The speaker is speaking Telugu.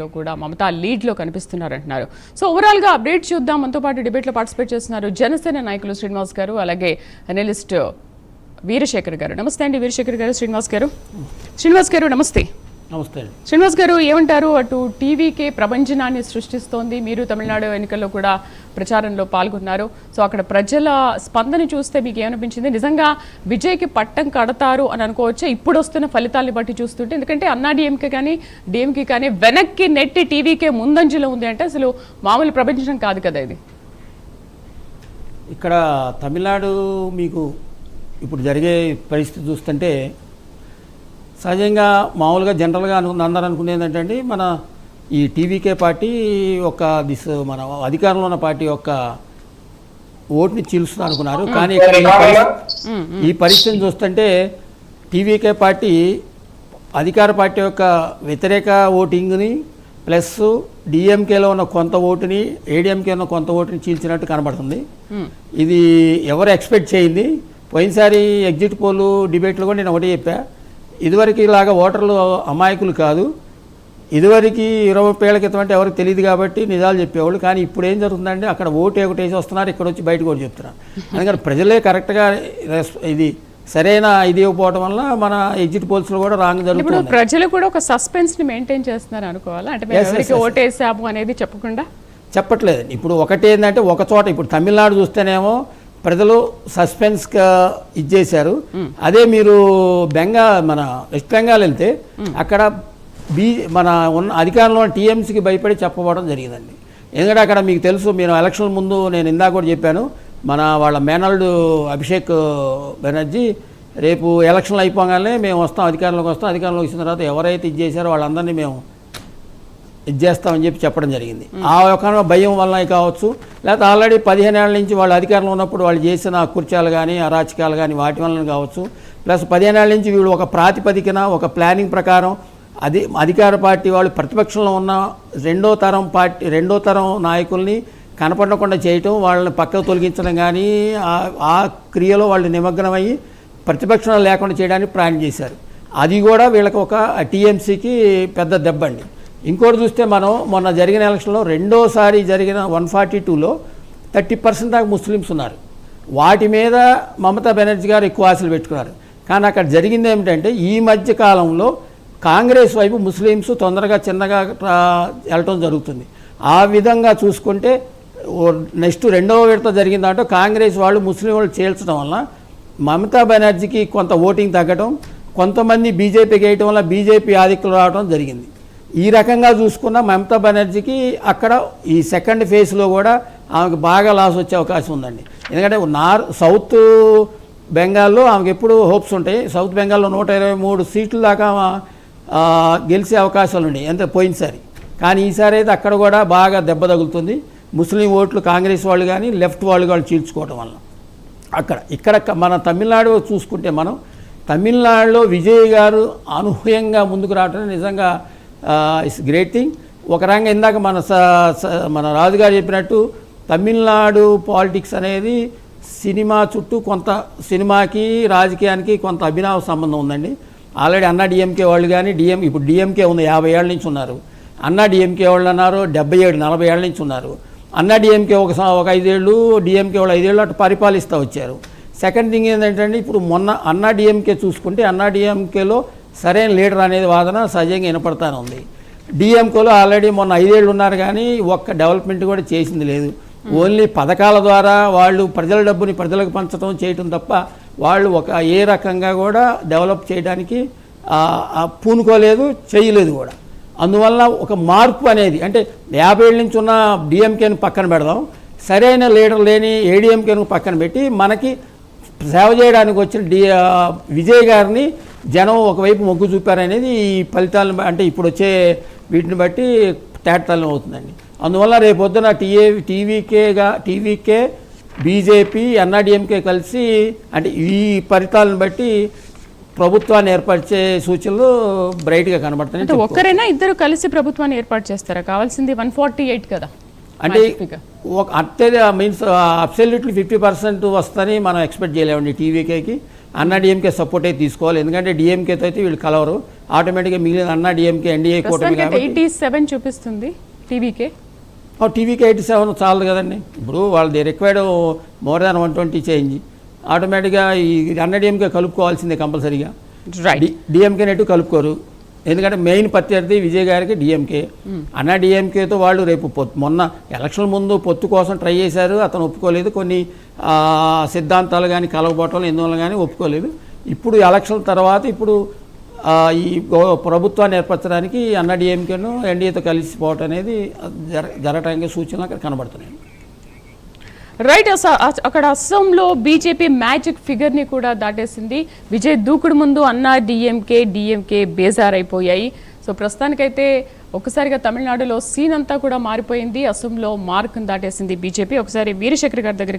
లో కూడా మమతా లీడ్ లో కనిపిస్తున్నారంటున్నారు. సో ఓవరాల్ గా అప్డేట్ చూద్దాం. మనతో పాటు డిబేట్ లో పార్టిసిపేట్ చేస్తున్నారు జనసేన నాయకులు శ్రీనివాస్ గారు, అలాగే అనలిస్ట్ వీరశేఖర్ గారు. నమస్తే అండి వీరశేఖర్ గారు. శ్రీనివాస్ గారు నమస్తే. నమస్తే. శ్రీనివాస్ గారు ఏమంటారు? అటు టీవీకే ప్రభంజనాన్ని సృష్టిస్తోంది, మీరు తమిళనాడు ఎన్నికల్లో కూడా ప్రచారంలో పాల్గొన్నారు. సో అక్కడ ప్రజల స్పందన చూస్తే మీకు ఏమనిపించింది? నిజంగా విజయ్కి పట్టం కడతారు అని అనుకోవచ్చా ఇప్పుడు వస్తున్న ఫలితాన్ని బట్టి చూస్తుంటే? ఎందుకంటే అన్నా డిఎంకే కానీ డిఎంకే కానీ వెనక్కి నెట్టి టీవీకే ముందంజలో ఉంది అంటే అసలు మామూలు ప్రభంజనం కాదు కదా ఇది. ఇక్కడ తమిళనాడు మీకు ఇప్పుడు జరిగే పరిస్థితి చూస్తుంటే సహజంగా మామూలుగా జనరల్గా అందరూ అనుకునేది ఏంటంటే మన ఈ టీవీకే పార్టీ ఒక మన అధికారంలో ఉన్న పార్టీ యొక్క ఓటుని చీలుస్తుంది అనుకున్నారు. కానీ ఇక్కడ ఈ పరిస్థితిని చూస్తుంటే టీవీకే పార్టీ అధికార పార్టీ యొక్క వ్యతిరేక ఓటింగ్ని ప్లస్ డిఎంకేలో ఉన్న కొంత ఓటుని ఏడిఎంకే ఉన్న కొంత ఓటుని చీల్చినట్టు కనబడుతుంది. ఇది ఎవరు ఎక్స్పెక్ట్ చేయింది. పోయినసారి ఎగ్జిట్ పోల్ డిబేట్లో కూడా నేను ఒకటే చెప్పా, ఇదివరకు ఇలాగా ఓటర్లు అమాయకులు కాదు, ఇదివరకు 20 ఏళ్ల క్రితం అంటే ఎవరికి తెలియదు కాబట్టి నిజాలు చెప్పేవాళ్ళు. కానీ ఇప్పుడు ఏం జరుగుతుందంటే అక్కడ ఓటు ఒకటి వేసి వస్తున్నారు, ఇక్కడ వచ్చి బయటకు కూడా చెప్తున్నారు. అందుకని ప్రజలే కరెక్ట్గా ఇది సరైన ఇది ఇవ్వకపోవడం వల్ల మన ఎగ్జిట్ పోల్స్లో కూడా రాంగ్ జరుగుతుంది. ప్రజలు కూడా ఒక సస్పెన్స్ని మెయింటైన్ చేస్తున్నారు అనుకోవాలా? అంటే ఎవరికి ఓటేసాము అనేది చెప్పకుండా చెప్పట్లేదండి. ఇప్పుడు ఒకటి ఏంటంటే ఒక చోట ఇప్పుడు తమిళనాడు చూస్తేనేమో ప్రజలు సస్పెన్స్గా ఇచ్చేశారు. అదే మీరు మన వెస్ట్ బెంగాల్ వెళ్తే అక్కడ మన ఉన్న అధికారంలో టీఎంసీకి భయపడి చెప్పబడడం జరిగిందండి. ఎందుకంటే అక్కడ మీకు తెలుసు, మీరు ఎలక్షన్ ముందు నేను ఇందాక కూడా చెప్పాను, వాళ్ళ మేనల్డు అభిషేక్ బెనర్జీ రేపు ఎలక్షన్లు అయిపోగానే మేము వస్తాం, అధికారంలోకి అధికారంలోకి వచ్చిన తర్వాత ఎవరైతే ఇది చేశారో వాళ్ళందరినీ మేము ఇది చేస్తామని చెప్పడం జరిగింది. ఆ యొక్క భయం వల్ల కావచ్చు, లేకపోతే ఆల్రెడీ 15 ఏళ్ల నుంచి వాళ్ళు అధికారంలో ఉన్నప్పుడు వాళ్ళు చేసిన కుర్చాలు కానీ అరాచకాలు కానీ వాటి వలన కావచ్చు. ప్లస్ 15 ఏళ్ల నుంచి వీళ్ళు ఒక ప్రాతిపదికన ఒక ప్లానింగ్ ప్రకారం అధికార పార్టీ వాళ్ళు ప్రతిపక్షంలో ఉన్న రెండో తరం నాయకుల్ని కనపడకుండా చేయటం, వాళ్ళని పక్కకు తొలగించడం కానీ ఆ క్రియలో వాళ్ళు నిమగ్నమయ్యి ప్రతిపక్షంలో లేకుండా చేయడానికి ప్లాన్ చేశారు. అది కూడా వీళ్ళకి ఒక టీఎంసీకి పెద్ద దెబ్బ అండి. ఇంకోటి చూస్తే మనం మొన్న జరిగిన ఎలక్షన్లో రెండోసారి జరిగిన 142లో 30% దాకా ముస్లిమ్స్ ఉన్నారు. వాటి మీద మమతా బెనర్జీ గారు ఎక్కువ ఆశలు పెట్టుకున్నారు. కానీ అక్కడ జరిగింది ఏమిటంటే ఈ మధ్య కాలంలో కాంగ్రెస్ వైపు ముస్లిమ్స్ తొందరగా చిన్నగా వెళ్ళటం జరుగుతుంది. ఆ విధంగా చూసుకుంటే నెక్స్ట్ రెండవ విడత జరిగిన దాంట్లో కాంగ్రెస్ వాళ్ళు ముస్లిం వాళ్ళు చేల్చడం వల్ల మమతా బెనర్జీకి కొంత ఓటింగ్ తగ్గడం, కొంతమంది బీజేపీకి వేయటం వల్ల బీజేపీ ఆధిక్యం రావడం జరిగింది. ఈ రకంగా చూసుకున్న మమతా బెనర్జీకి అక్కడ ఈ సెకండ్ ఫేజ్లో కూడా ఆమెకు బాగా లాస్ వచ్చే అవకాశం ఉందండి. ఎందుకంటే సౌత్ బెంగాల్లో ఆమెకు ఎప్పుడు హోప్స్ ఉంటాయి. సౌత్ బెంగాల్లో 123 సీట్లు దాకా గెలిచే అవకాశాలు ఉన్నాయి ఎంత పోయినసారి. కానీ ఈసారి అయితే అక్కడ కూడా బాగా దెబ్బ తగులుతుంది. ముస్లిం ఓట్లు కాంగ్రెస్ వాళ్ళు కానీ లెఫ్ట్ వాళ్ళు చీల్చుకోవడం వల్ల ఇక్కడ మన తమిళనాడు చూసుకుంటే మనం తమిళనాడులో విజయ్ గారు అనూహ్యంగా ముందుకు రావడం నిజంగా ఇట్స్ గ్రేట్ థింగ్. ఒక రంగం ఇందాక మన రాజుగారు చెప్పినట్టు తమిళనాడు పాలిటిక్స్ అనేది సినిమా చుట్టూ కొంత సినిమాకి రాజకీయానికి కొంత అభినవ సంబంధం ఉందండి. ఆల్రెడీ అన్నా డిఎంకే వాళ్ళు కానీ ఇప్పుడు డిఎంకే ఉంది 50 ఏళ్ళ నుంచి ఉన్నారు. అన్నా డిఎంకే వాళ్ళు అన్నారు 40 ఏళ్ళ నుంచి ఉన్నారు. అన్నా డిఎంకే ఒక 5 ఏళ్ళు, డిఎంకే వాళ్ళు 5 ఏళ్ళు అటు పరిపాలిస్తూ వచ్చారు. సెకండ్ థింగ్ ఏంటంటే ఇప్పుడు మొన్న అన్నా డిఎంకే చూసుకుంటే అన్నా డిఎంకేలో సరైన లీడర్ అనేది వాదన సహజంగా వినపడతానే ఉంది. డిఎంకేలో ఆల్రెడీ మొన్న 5 ఏళ్ళు ఉన్నారు కానీ ఒక్క డెవలప్మెంట్ కూడా చేసింది లేదు. ఓన్లీ పథకాల ద్వారా వాళ్ళు ప్రజల డబ్బుని ప్రజలకు పంచడం చేయటం తప్ప వాళ్ళు ఏ రకంగా కూడా డెవలప్ చేయడానికి పూనుకోలేదు, చేయలేదు కూడా. అందువల్ల ఒక మార్పు అనేది అంటే 50 ఏళ్ళ నుంచి ఉన్న డిఎంకేను పక్కన పెడదాం, సరైన లీడర్ లేని ఏడిఎంకేను పక్కన పెట్టి మనకి సేవ చేయడానికి వచ్చిన విజయ్ గారిని జనం ఒకవైపు మొగ్గు చూపారనేది ఈ ఫలితాలను అంటే ఇప్పుడు వచ్చే వీటిని బట్టి తేటతలం అవుతుందండి. అందువల్ల రేపొద్దున టీవీకే బీజేపీ అన్నాడీఎంకే కలిసి అంటే ఈ ఫలితాలను బట్టి ప్రభుత్వాన్ని ఏర్పరిచే సూచనలు బ్రైట్గా కనబడుతున్నాయి. ఒక్కరైనా ఇద్దరు కలిసి ప్రభుత్వాన్ని ఏర్పాటు చేస్తారా? కావాల్సింది 148 కదా. అంటే అంతే మీన్స్ అబ్సల్యూట్లీ 50% వస్తుందని మనం ఎక్స్పెక్ట్ చేయలేమండి. టీవీకేకి అన్నా డిఎంకే సపోర్ట్ అయితే తీసుకోవాలి. ఎందుకంటే డిఎంకేతో అయితే వీళ్ళు కలవరు. ఆటోమేటిక్గా మిగిలిన అన్నా డిఎంకే ఎన్డీఏ కూటమి కాబట్టి 87 చూపిస్తుంది టీవీకే. టీవీకి 87 చాలదు కదండి. ఇప్పుడు వాళ్ళది రిక్వైర్డ్ మోర్ దాన్ 120 చేంజ్. ఆటోమేటిక్గా ఈ అన్నా డిఎంకే కలుపుకోవాల్సిందే కంపల్సరీగా. రైట్. డిఎంకే నెట్టు కలుపుకోరు, ఎందుకంటే మెయిన్ ప్రత్యర్థి విజయ్ గారికి డిఎంకే. అన్నా డిఎంకేతో వాళ్ళు రేపు మొన్న ఎలక్షన్ ముందు పొత్తు కోసం ట్రై చేశారు, అతను ఒప్పుకోలేదు. కొన్ని సిద్ధాంతాలు కానీ కలవబోవటం ఎందువల్ల కానీ ఒప్పుకోలేదు. ఇప్పుడు ఎలక్షన్ తర్వాత ఇప్పుడు ఈ ప్రభుత్వాన్ని ఏర్పరచడానికి అన్నా డిఎంకేను ఎన్డీఏతో కలిసిపోవటం అనేది జరగటానికి సూచనలు అక్కడ కనబడుతున్నాయి. రైట్. అక్కడ అస్సాంలో బీజేపీ మ్యాజిక్ ఫిగర్ని కూడా దాటేసింది. విజయ్ దూకుడు ముందు అన్నా డిఎంకే బేజారైపోయాయి. సో ప్రస్తుతానికైతే ఒకసారిగా తమిళనాడులో సీన్ అంతా కూడా మారిపోయింది. అస్సాంలో మార్కును దాటేసింది బీజేపీ. ఒకసారి వీరశేఖర్ గారి దగ్గరికి